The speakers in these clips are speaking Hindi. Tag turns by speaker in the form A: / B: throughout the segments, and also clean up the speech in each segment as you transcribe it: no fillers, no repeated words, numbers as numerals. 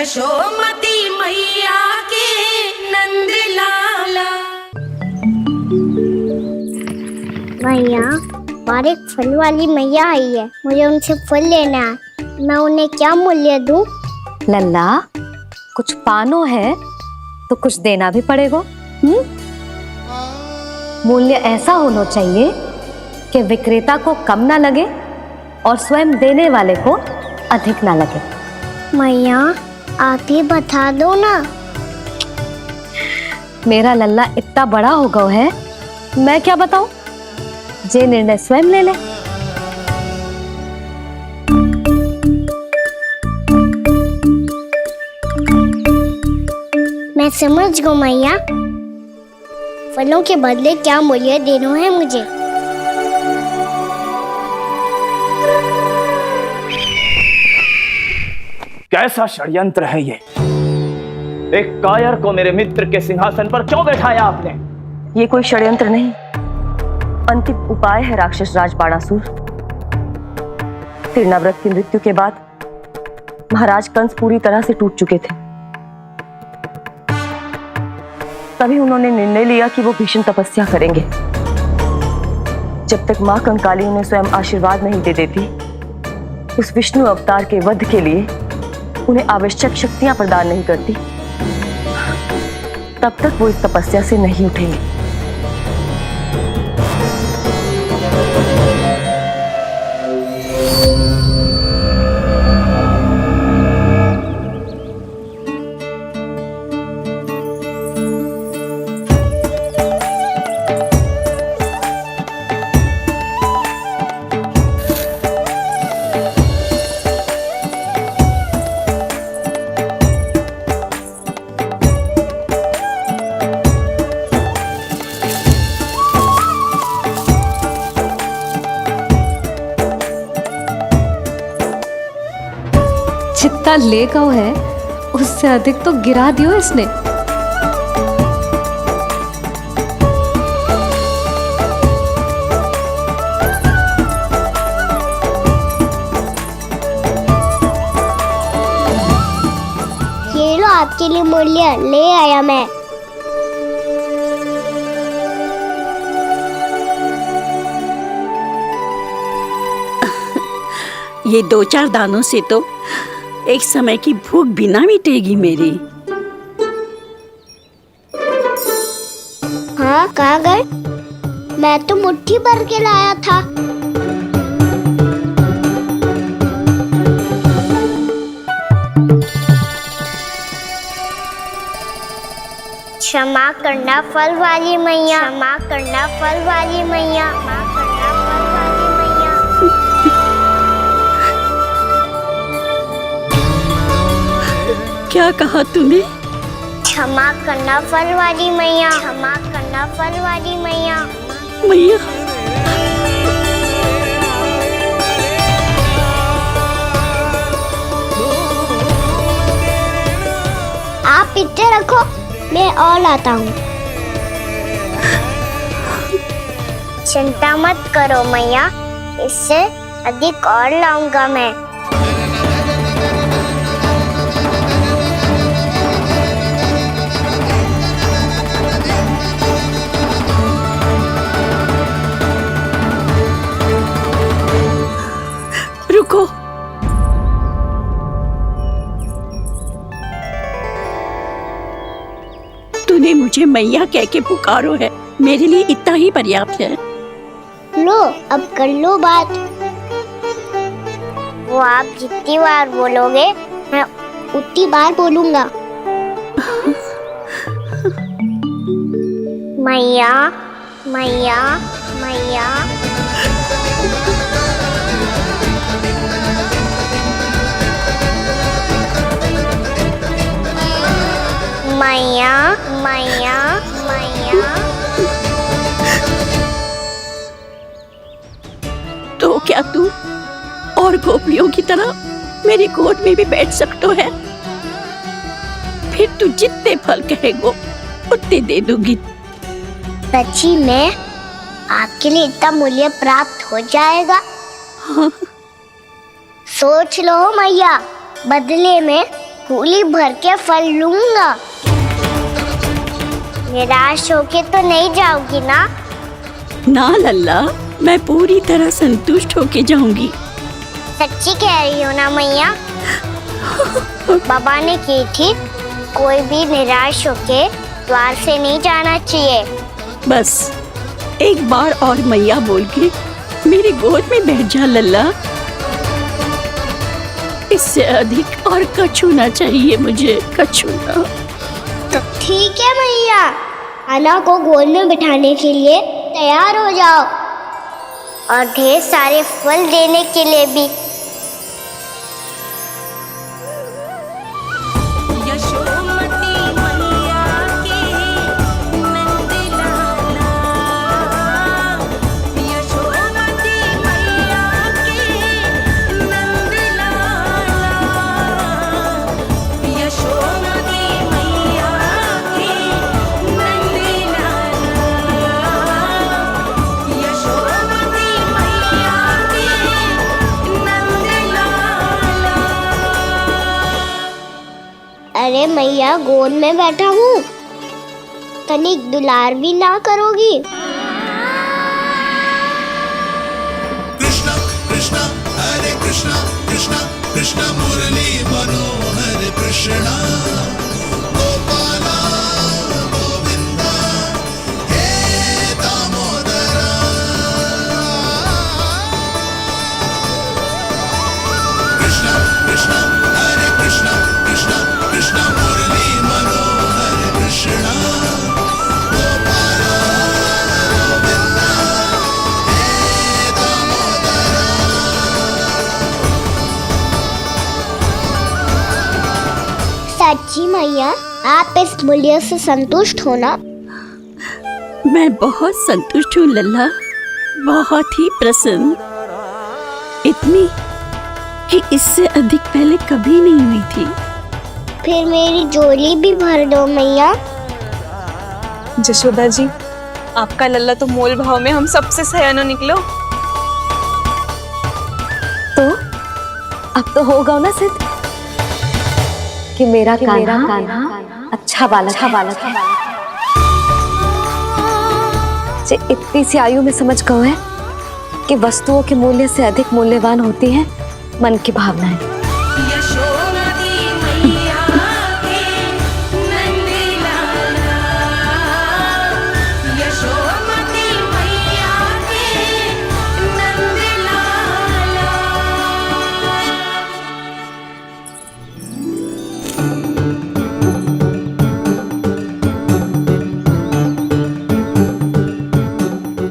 A: यशोमती मैया के नंद लाला।
B: मैया, और एक फल वाली मैया आई है, मुझे उनसे फल लेना है। मैं उन्हें क्या मूल्य दूं?
C: लल्ला, कुछ पानो है तो कुछ देना भी पड़ेगा। मूल्य ऐसा होना चाहिए कि विक्रेता को कम ना लगे और स्वयं देने वाले को अधिक ना लगे।
B: मैया, आप ही बता दो ना।
C: मेरा लल्ला इतना बड़ा हो गया है, मैं क्या बताऊं? जे निर्णय स्वयं ले ले।
B: मैं समझ गई मैया, फलों के बदले क्या मूल्य देना है मुझे।
D: कैसा षड्यंत्र है ये? एक कायर को मेरे मित्र के सिंहासन पर क्यों बैठाया आपने?
C: ये कोई षड्यंत्र नहीं, अंतिम उपाय है राक्षस राज बाणासुर। तिरनाव्रत की मृत्यु के बाद महाराज कंस पूरी तरह से टूट चुके थे। तभी उन्होंने निर्णय लिया कि वो भीषण तपस्या करेंगे। जब तक मां कंकाली उन्हें स्वयं आशीर्वाद नहीं दे देती, उस विष्णु अवतार के वध के लिए उन्हें आवश्यक शक्तियां प्रदान नहीं करती, तब तक वो इस तपस्या से नहीं उठेंगे। जितना ले गओ है उससे अधिक तो गिरा दियो इसने।
B: ये लो आपके लिए मूल्य, ले आया मैं।
E: ये 2-4 दानों से तो एक समय की भूख भी ना मिटेगी मेरी।
B: हाँ, कहाँ गए? मैं तो मुट्ठी भर के लाया था। क्षमा करना फल वाली मैया, क्षमा करना फल वाली मैया, क्षमा करना फल वाली मैया।
E: क्या कहा तूने?
B: क्षमा करना फल वाली मैया, क्षमा करना फल वाली मैया।
E: मैया,
B: आप इतने रखो, मैं और लाता हूँ। चिंता मत करो मैया, इससे अधिक और लाऊंगा मैं।
E: रुको। तूने मुझे मैया कह के पुकारो है, मेरे लिए इतना ही पर्याप्त है।
B: लो, अब कर लो बात। वो आप जितनी बार बोलोगे, मैं उतनी बार बोलूंगा। मैया, मैया, मैया। मैया, मैया, मैया।
E: तो क्या तू और गोपियों की तरह मेरी गोद में भी बैठ सकते है? फिर तू जितने फल कहेगो उतने दे दूंगी।
B: सच्ची में आपके लिए इतना मूल्य प्राप्त हो जाएगा?
E: हाँ।
B: सोच लो मैया, बदले में झोली भर के फल लूंगा। निराश होके तो नहीं जाओगी ना?
E: ना लल्ला, मैं पूरी तरह संतुष्ट होके जाऊंगी।
B: सच्ची कह रही हो ना मैया? बाबा ने की थी, कोई भी निराश होके द्वार से नहीं जाना चाहिए।
E: बस एक बार और मैया बोल के मेरी गोद में बैठ जा लल्ला। इससे अधिक और कछु ना चाहिए मुझे, कछु ना।
B: ठीक है मैया, अन्ना को गोद में बिठाने के लिए तैयार हो जाओ और ढेर सारे फल देने के लिए भी।
A: यशोमती मैया के नंद लाला, यशोमती मैया के नंद लाला, यशोमती मैया के नंद लाला, यशोमती मैया के नंद लाला।
B: अरे मैया, गोद में बैठा हूँ, तनिक दुलार भी ना करोगी?
F: कृष्णा कृष्णा हरे कृष्णा कृष्णा कृष्णा मुरली मनोहर कृष्णा गोपाला गोविंदा हे दामोदरा। कृष्णा कृष्णा हरे कृष्णा कृष्णा कृष्णा मुरली मनोहर कृष्णा गोपाला गोविंदा हे दामोदरा।
B: सच्ची मैया, आप इस मूल्य से संतुष्ट हो ना?
E: मैं बहुत संतुष्ट हूँ लल्ला, बहुत ही प्रसन्न। इतनी कि इससे अधिक पहले कभी नहीं हुई थी।
B: फिर मेरी झोली भी भर दो मैया।
G: जशोदा जी, आपका लल्ला तो मोल भाव में हम सबसे सयाना निकलो।
C: तो अब तो होगा ना सिद्ध कि मेरा कान्हा अच्छा बालक है। जे इतनी सी आयु में समझ गए है कि वस्तुओं के मूल्य से अधिक मूल्यवान होती है मन की भावनाएं।
A: यशोमती मैया के नंद लाला, यशोमती मैया के नंद लाला।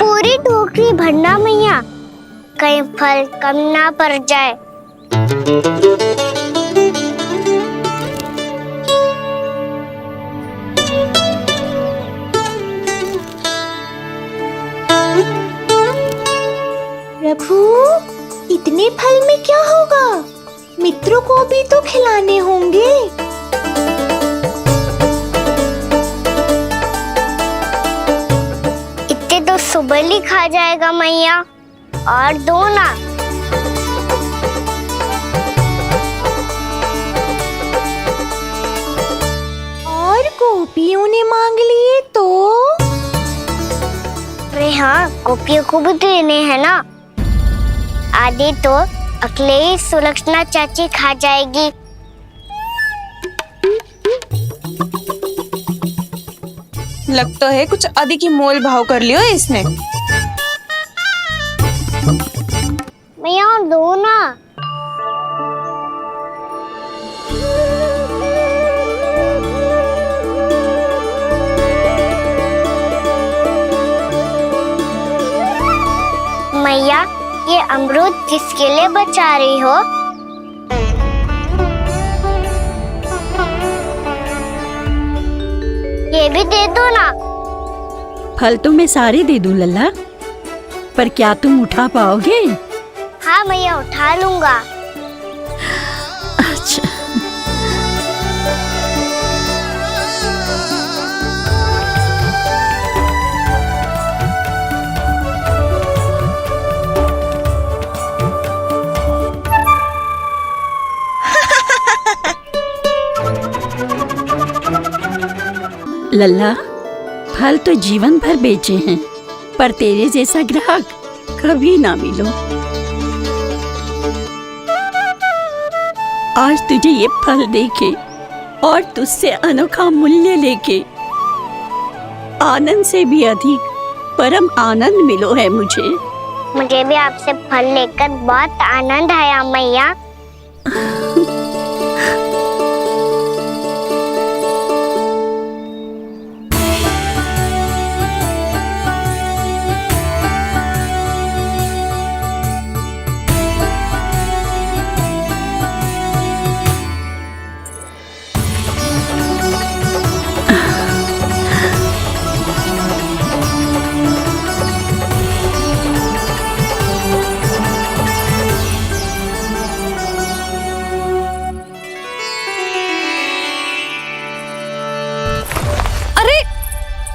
B: पूरी टोकरी भरना मैया, कहीं फल कम ना पड़ जाए।
H: प्रभु, इतने फल में क्या होगा? मित्रों को भी तो खिलाने होंगे।
B: इतने तो सुबह ही खा जाएगा मैया, और दो ना।
H: और गोपियों ने मांग लिए तो?
B: अरे हाँ, गोपियों को भी देने हैं ना। आधे तो अकेले ही सुलक्षणा चाची खा जाएगी।
G: लगता है कुछ अधिक ही मोल भाव कर लियो इसने।
B: मैया और दो ना। मैया, ये अमरूद किसके लिए बचा रही हो? ये भी दे दो ना।
E: फल तो मैं सारे दे दूं लल्ला, पर क्या तुम उठा पाओगे?
B: हाँ मैया, उठा लूंगा।
E: अच्छा, लल्ला, फल तो जीवन भर बेचे हैं, पर तेरे जैसा ग्राहक कभी ना मिलो। आज तुझे ये फल देके और तुझसे अनोखा मूल्य लेके आनंद से भी अधिक परम आनंद मिलो है मुझे।
B: मुझे भी आपसे फल लेकर बहुत आनंद आया मैया।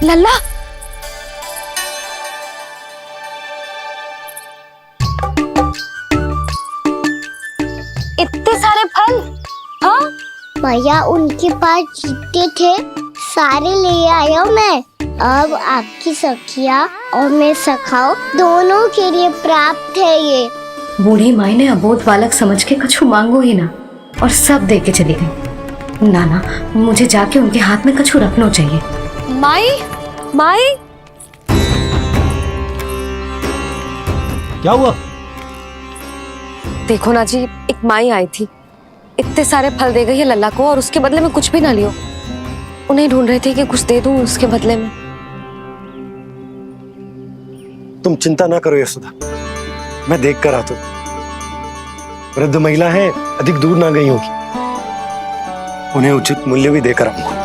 G: लल्ला, इतने सारे फल? हाँ
B: भैया उनके पास जितने थे सारे ले आया मैं। अब आपकी सखिया और मैं सखाओ दोनों के लिए प्राप्त है ये।
I: बूढ़ी माई ने अबोध बालक समझ के कछु मांगो ही ना और सब दे के चली गई। नाना, मुझे जाके उनके हाथ में कछु रखना चाहिए।
G: माई, माई,
J: क्या हुआ?
C: देखो ना जी, एक माई आई थी, इतने सारे फल दे गई है लल्ला को और उसके बदले में कुछ भी ना लियो। उन्हें ढूंढ रहे थे कि कुछ दे दूं उसके बदले में।
J: तुम चिंता ना करो यशोदा, मैं देख कर आता हूं। वृद्ध महिला है, अधिक दूर ना गई होगी, उन्हें उचित मूल्य भी देकर आऊंगा।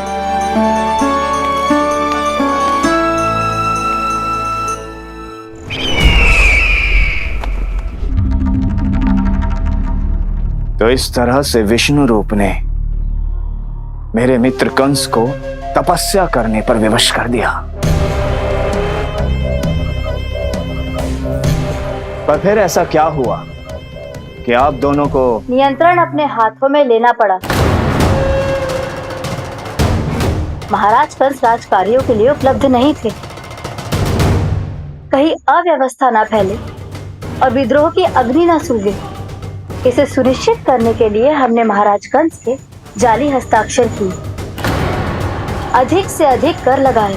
D: तो इस तरह से विष्णु रूप ने मेरे मित्र कंस को तपस्या करने पर विवश कर दिया। पर फिर ऐसा क्या हुआ कि आप दोनों को
K: नियंत्रण अपने हाथों में लेना पड़ा। महाराज कंस राजकार्यों के लिए उपलब्ध नहीं थे। कहीं अव्यवस्था ना फैले और विद्रोह की अग्नि ना सूझे, इसे सुनिश्चित करने के लिए हमने महाराज कंस के जाली हस्ताक्षर किए, अधिक से अधिक कर लगाए।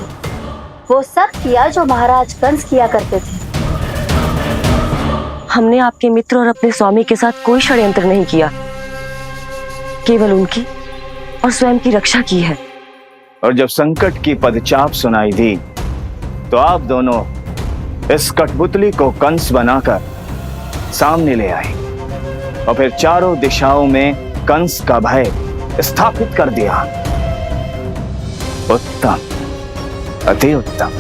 K: वो सब किया जो महाराज कंस किया करते थे।
C: हमने आपके मित्र और अपने स्वामी के साथ कोई षड्यंत्र नहीं किया, केवल उनकी और स्वयं की रक्षा की है।
D: और जब संकट की पदचाप सुनाई दी तो आप दोनों इस कठपुतली को कंस बनाकर सामने ले आए और फिर चारों दिशाओं में कंस का भय स्थापित कर दिया। उत्तम, अति उत्तम।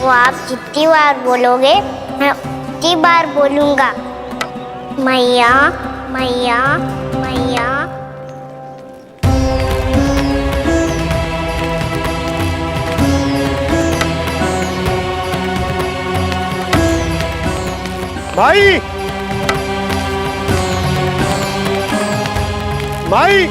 B: वो आप जितनी बार बोलोगे मैं उतनी बार बोलूंगा। मैया मैया मैया।
J: माई, माई,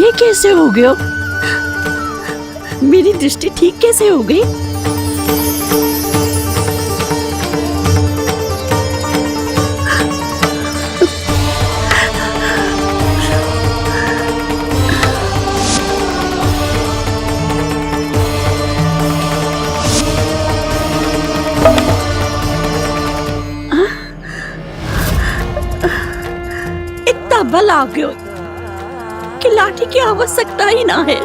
E: ये कैसे हो गया? मेरी दृष्टि ठीक कैसे हो गई? इतना बल आ गया कि लाठी की आवश्यकता ही ना है।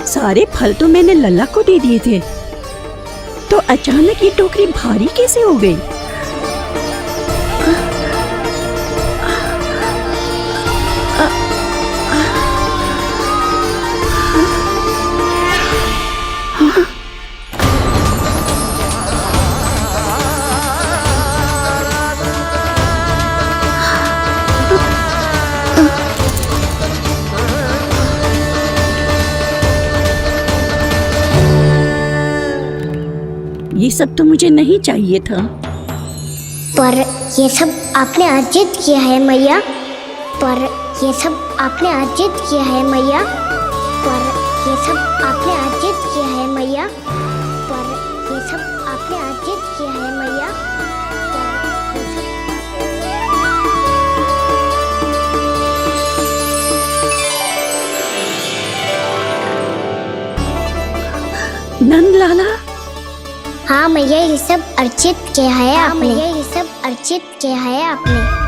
E: सारे फल तो मैंने लल्ला को दे दिए थे, तो अचानक ये टोकरी भारी कैसे हो गई? ये सब तो मुझे नहीं चाहिए था।
B: पर ये सब आपने अर्जित किया है मैया। पर ये सब आपने अर्जित किया है मैया। पर ये सब आपने अर्जित किया है मैया। पर ये सब आपने अर्जित किया है मैया।
E: नंद लाला,
B: हाँ मैया, ये सब अर्जित किया है आपने। मैया, ये सब अर्जित किया है आपने।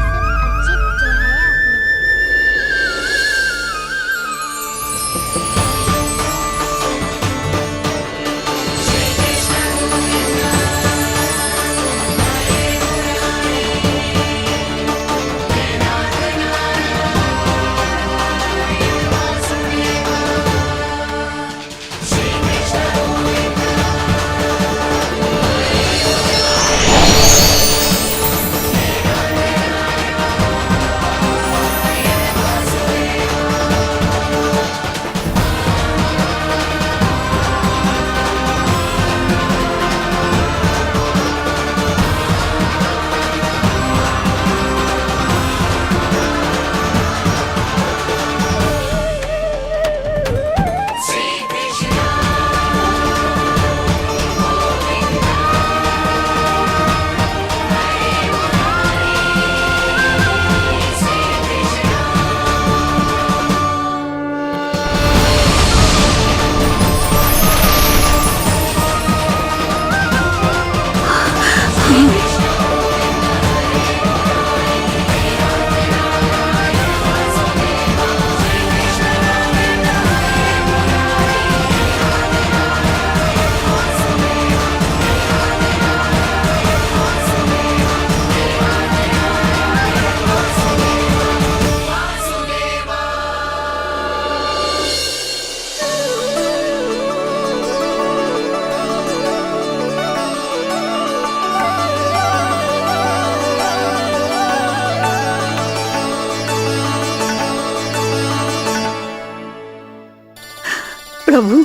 E: प्रभु,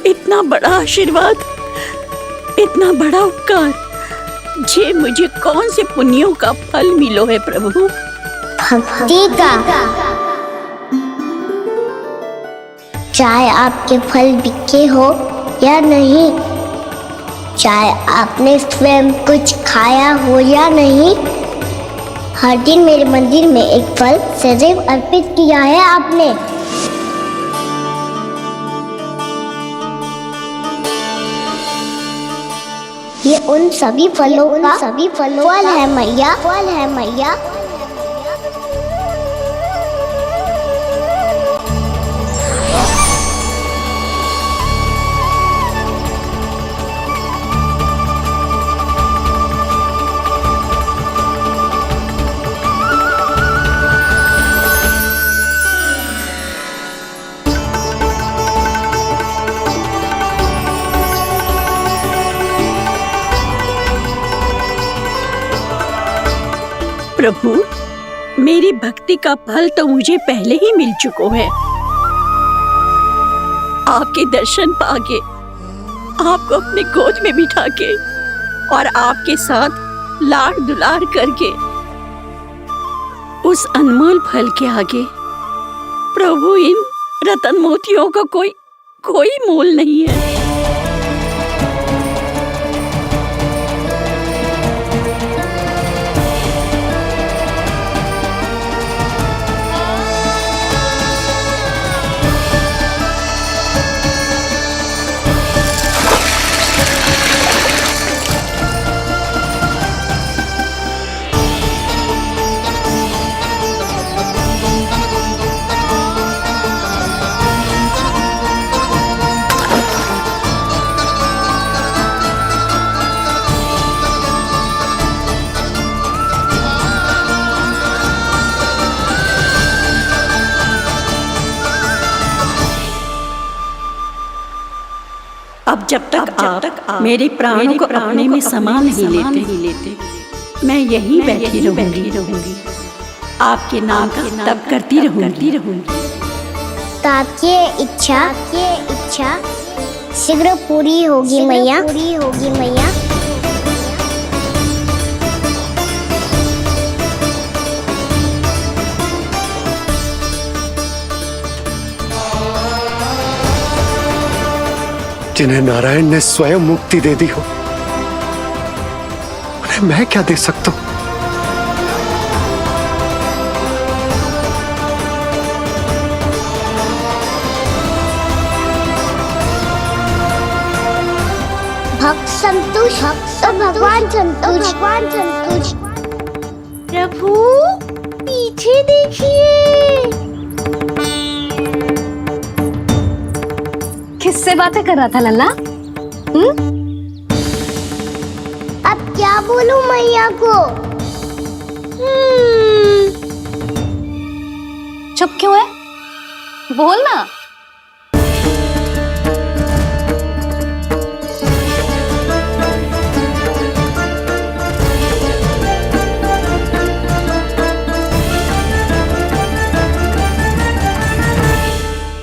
E: इतना बड़ा आशीर्वाद, इतना बड़ा उपकार, जे मुझे कौन से पुण्यों का फल मिलो है प्रभु?
B: भक्ति का। चाहे आपके फल बिके हो या नहीं, चाहे आपने स्वयं कुछ खाया हो या नहीं, हर दिन मेरे मंदिर में एक फल सदैव अर्पित किया है आपने। ये उन सभी फलों का फल है मैया। फल है मैया।
E: प्रभु, मेरी भक्ति का फल तो मुझे पहले ही मिल चुका है। आपके दर्शन पाके, आपको अपने गोद में बिठा के और आपके साथ लाड दुलार करके, उस अनमोल फल के आगे प्रभु इन रतन मोतियों का कोई मोल नहीं है। अब जब तक आप मेरे प्राणों को अपने में समा नहीं लेते मैं यहीं बैठी रहूंगी। आपके नाम का तब करती रहूंगी।
B: ताकि इच्छा शीघ्र पूरी होगी मैया।
J: जिन्हें नारायण ने स्वयं मुक्ति दे दी हो, उन्हें मैं क्या दे सकता हूं?
B: भक्त संतोष और भगवान संतोष।
H: प्रभु पीछे देखिए।
K: किससे बातें कर रहा था लल्ला?
B: अब क्या बोलूं मैया को?
K: चुप क्यों है? बोल ना।